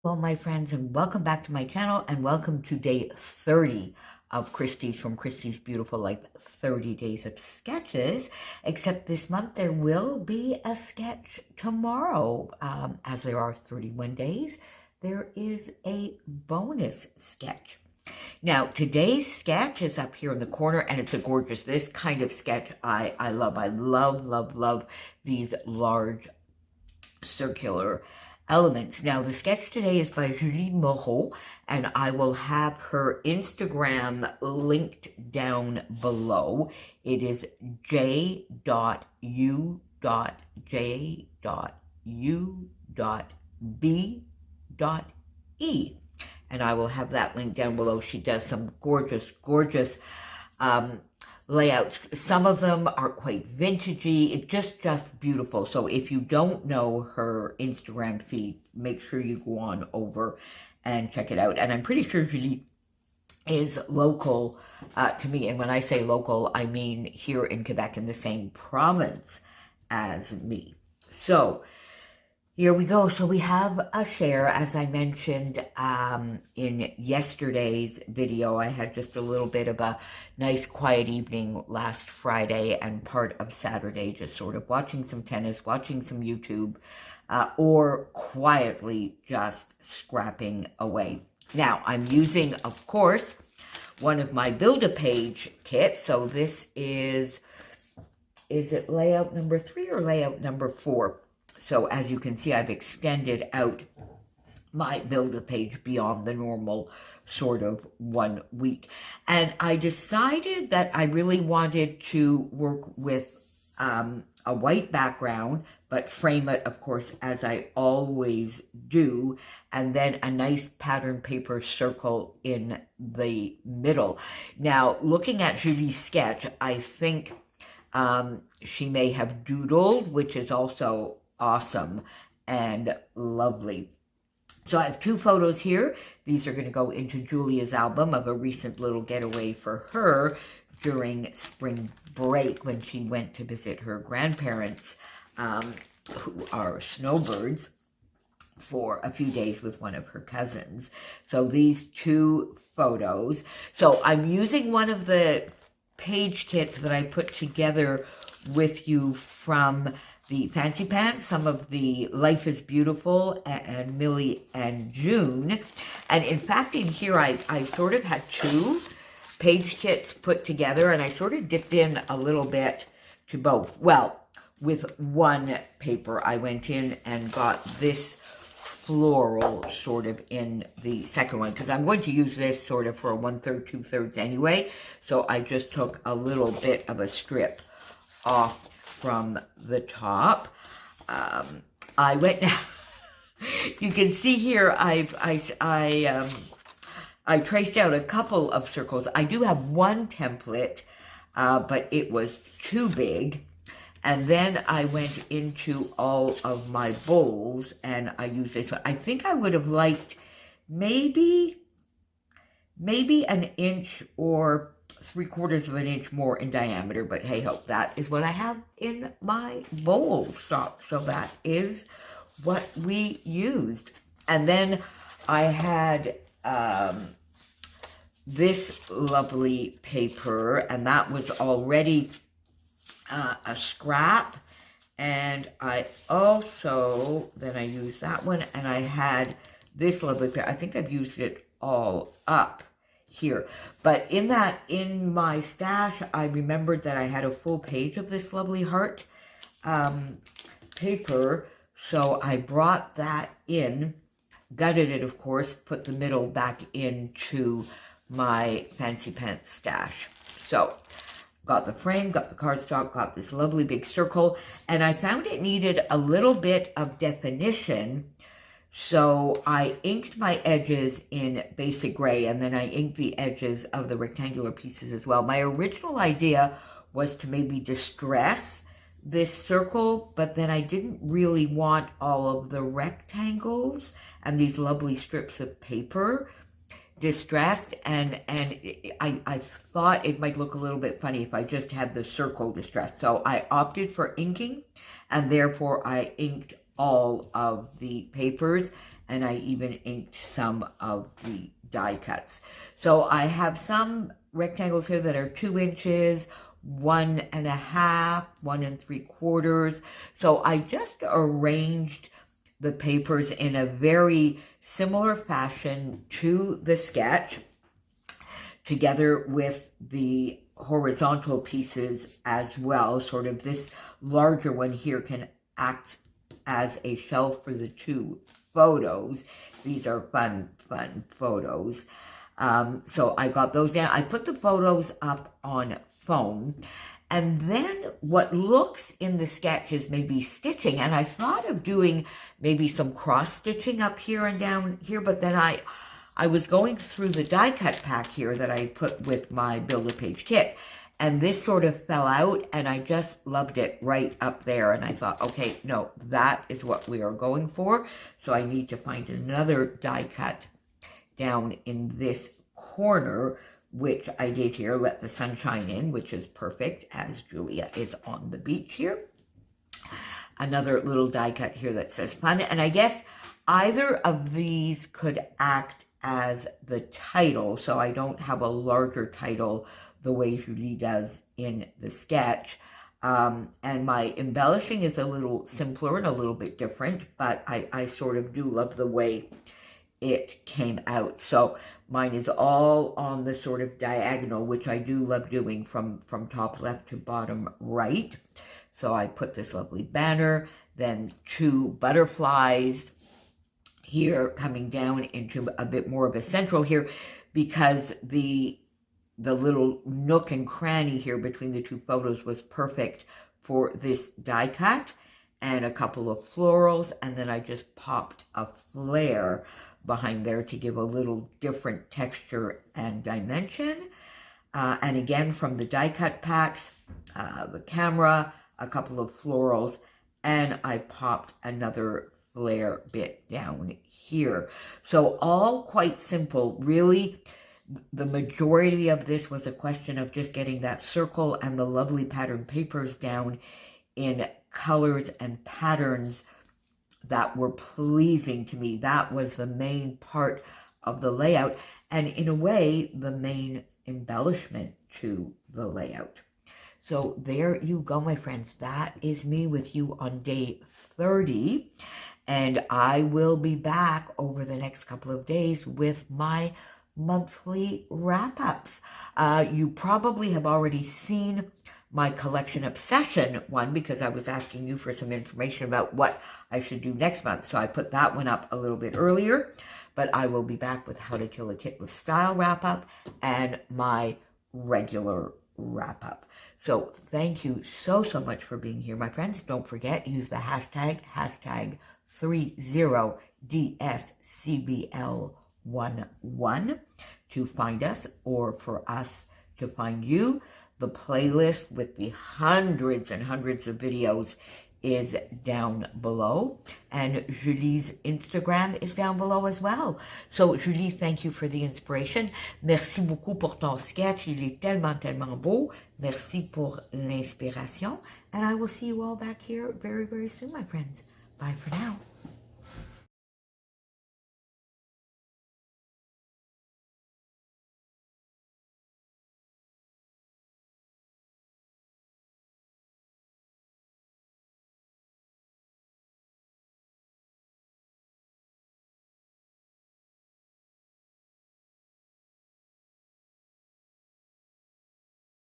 Well, my friends, and welcome back to my channel, and welcome to day 30 of Christie's from Christie's Beautiful Life 30 Days of Sketches. Except this month there will be a sketch tomorrow. As there are 31 days, there is a bonus sketch. Now, today's sketch is up here in the corner, and it's a gorgeous, this kind of sketch I love. I love these large circular elements. Now, the sketch today is by Julie Moreau, and I will have her Instagram linked down below. It is j.u.j.u.b.e. And I will have that link down below. She does some gorgeous layouts. Some of them are quite vintagey. It's just beautiful. So if you don't know her Instagram feed, make sure you go on over and check it out. And I'm pretty sure Julie is local to me. And when I say local, I mean here in Quebec, in the same province as me. So here we go. So we have a share, as I mentioned in yesterday's video. I had just a little bit of a nice quiet evening last Friday and part of Saturday, just sort of watching some tennis, watching some YouTube, or quietly just scrapping away. Now, I'm using, of course, one of my Build-A-Page kits. So this is it layout number 3 or layout number 4? So as you can see, I've extended out my Build-A-Page beyond the normal sort of 1 week. And I decided that I really wanted to work with a white background, but frame it, of course, as I always do, and then a nice pattern paper circle in the middle. Now, looking at Julie's sketch, I think she may have doodled, which is also awesome and lovely. So I have 2 photos here. These are going to go into Julia's album of a recent little getaway for her during spring break when she went to visit her grandparents, who are snowbirds, for a few days with one of her cousins. So these 2 photos. So I'm using one of the page kits that I put together with you from the Fancy Pants, some of the Life is Beautiful and Millie and June. And in fact, in here, I sort of had 2 page kits put together, and I sort of dipped in a little bit to both. Well, with one paper, I went in and got this floral sort of in the second one, because I'm going to use this sort of for a 1/3, 2/3 anyway. So I just took a little bit of a strip off from the top. I went now. You can see here I traced out a couple of circles. I do have one template, but it was too big. And then I went into all of my bowls and I used this one. I think I would have liked maybe an inch or 3/4 of an inch more in diameter, but hey ho, that is what I have in my bowl stock. So that is what we used. And then I had this lovely paper, and that was already a scrap. And I also, then I used that one, and I had this lovely paper. I think I've used it all up here. But in my stash, I remembered that I had a full page of this lovely heart paper. So I brought that in, gutted it, of course, put the middle back into my Fancy Pants stash. So got the frame, got the cardstock, got this lovely big circle, and I found it needed a little bit of definition. So I inked my edges in basic gray, and then I inked the edges of the rectangular pieces as well. My original idea was to maybe distress this circle, but then I didn't really want all of the rectangles and these lovely strips of paper distressed, and I thought it might look a little bit funny if I just had the circle distressed. So I opted for inking, and therefore I inked all of the papers and I even inked some of the die cuts. So I have some rectangles here that are 2 inches, 1.5, 1 3/4. So I just arranged the papers in a very similar fashion to the sketch, together with the horizontal pieces as well. Sort of this larger one here can act as a shelf for the 2 photos. These are fun photos. So I got those down. I put the photos up on foam. And then what looks in the sketch is maybe stitching. And I thought of doing maybe some cross stitching up here and down here, but then I was going through the die cut pack here that I put with my Build-A-Page kit. And this sort of fell out, and I just loved it right up there. And I thought, okay, no, that is what we are going for. So I need to find another die cut down in this corner, which I did here, Let the Sunshine In, which is perfect as Julia is on the beach here. Another little die cut here that says fun. And I guess either of these could act as the title. So I don't have a larger title the way Julie does in the sketch. And my embellishing is a little simpler and a little bit different, but I sort of do love the way it came out. So mine is all on the sort of diagonal, which I do love doing from top left to bottom right. So I put this lovely banner, then 2 butterflies here coming down into a bit more of a central here, because the little nook and cranny here between the 2 photos was perfect for this die cut, and a couple of florals, and then I just popped a flare behind there to give a little different texture and dimension. And again, from the die cut packs, the camera, a couple of florals, and I popped another flare bit down here. So all quite simple. Really, the majority of this was a question of just getting that circle and the lovely pattern papers down in colors and patterns that were pleasing to me. That was the main part of the layout, and in a way, the main embellishment to the layout. So there you go, my friends. That is me with you on day 30, and I will be back over the next couple of days with my monthly wrap-ups. You probably have already seen my collection obsession one, because I was asking you for some information about what I should do next month. So I put that one up a little bit earlier, but I will be back with How to Kill a Kit with Style wrap-up and my regular wrap-up. So thank you so much for being here, my friends. Don't forget, use the hashtag 30DSCBL11 to find us, or for us to find you. The playlist with the hundreds and hundreds of videos is down below, and Julie's Instagram is down below as well. So Julie, thank you for the inspiration. Merci beaucoup pour ton sketch. Il est tellement beau. Merci pour l'inspiration. And I will see you all back here very soon, my friends. Bye for now.